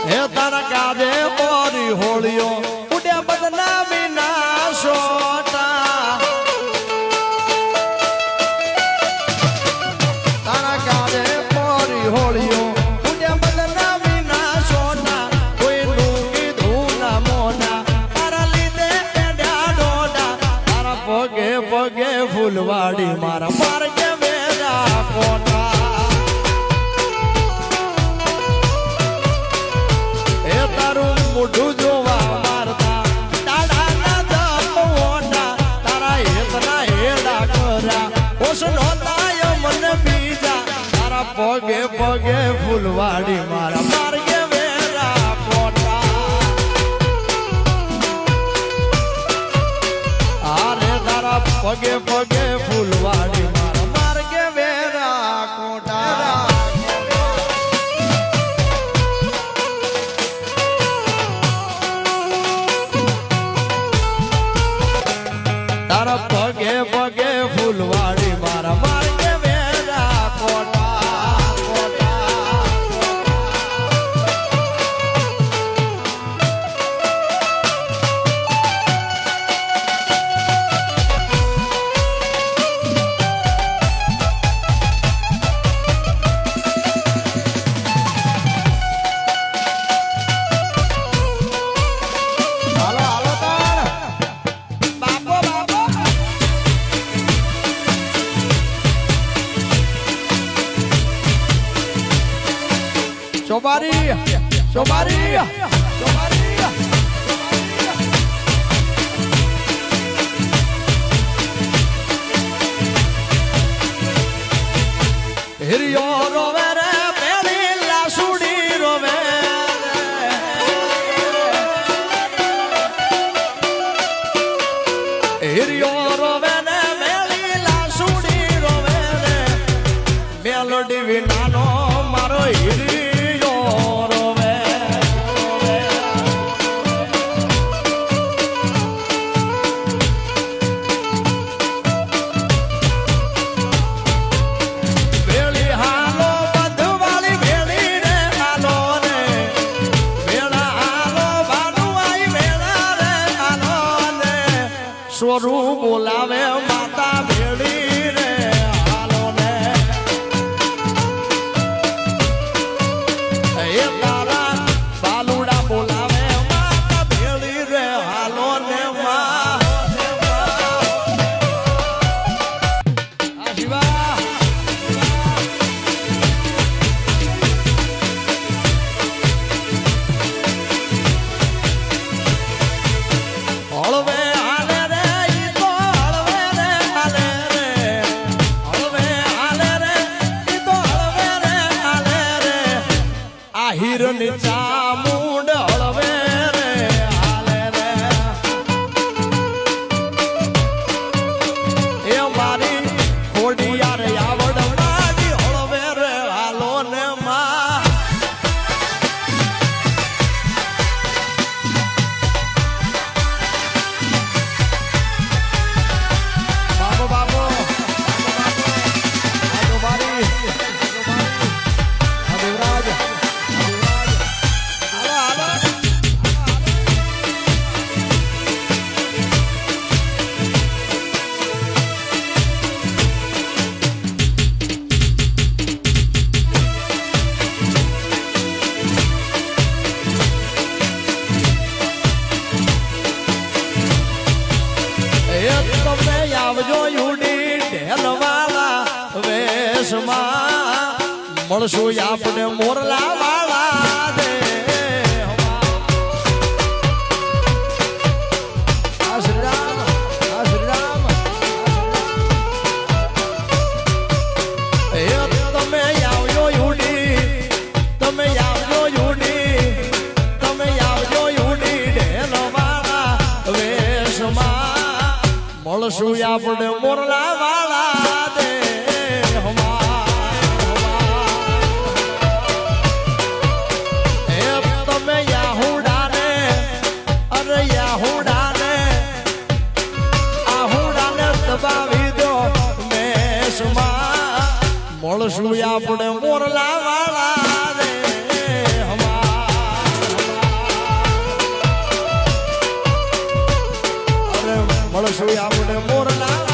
હે તારા કાજે ઓરી હોળીઓ ઉડે બદનામી ના સોટા તારા કાજે ઓરી હોળીઓ ઉડે બદનામી ના સોટા કોઈનું કીધું ના મોના તારા લીધે પેડ્યા ડોડા તારા પગે પગે ફૂલવાડી મારા માર્ગે વેરા કોટા મોઢું જોવા મારતા તારા ના તારા હેતના હેડા કરા ઓસનો તાય મને બીજા તારા પગે પગે ફૂલવાડી મારા માર્ગે વેરા પોટા આરે તારા પગે પગે ફૂલવાડી મારા માર્ગે વેરા કોટા તારા પગે પગે ફૂલવાડી મારા માર્ગે વેરા કોટા હાલો હાલો તાર બાપો બાપો ચોબારી ચોબારી ચોબારી હિરિયો રોવે રે પેલી લાસુડી રોવે હિરિયો રોવે ને મેલી લાસુડી રોવે રે મેલોડી વિનાનો મારો હિરિયો સ્વરૂપ બોલાવે માતા ભેળી રે હાલો ને એ તારા બાલુડા બોલાવે માતા ભેળી રે હાલો ને માં શિવા હળવે હિરની ચામુંડ હળવે રે હાલે રે એ મારી ખોડિયાર આવડ મારી હળવે રે હાલો ને માં બાબો બાબો આજો મારી દેવરાજ તમને આવજો યુડી ઢેલવાળા વેશમાં મળશું આપણે મોરલા વાળા દે શ્રી રામ શ્રી રામ તમે આવજો યુડી તમે આવજો યુડી તમે આવજો યુડી ઢેલવાળા વેશમાં મળશું આપણે મોરલા વાળા દે તમે યાહુડાને અરે યાહુડાને આહુડાને દબાવી દો મેષમાં મળશું આપણે મોરલા વાળા રે હમા મળશું આપણે મોરલા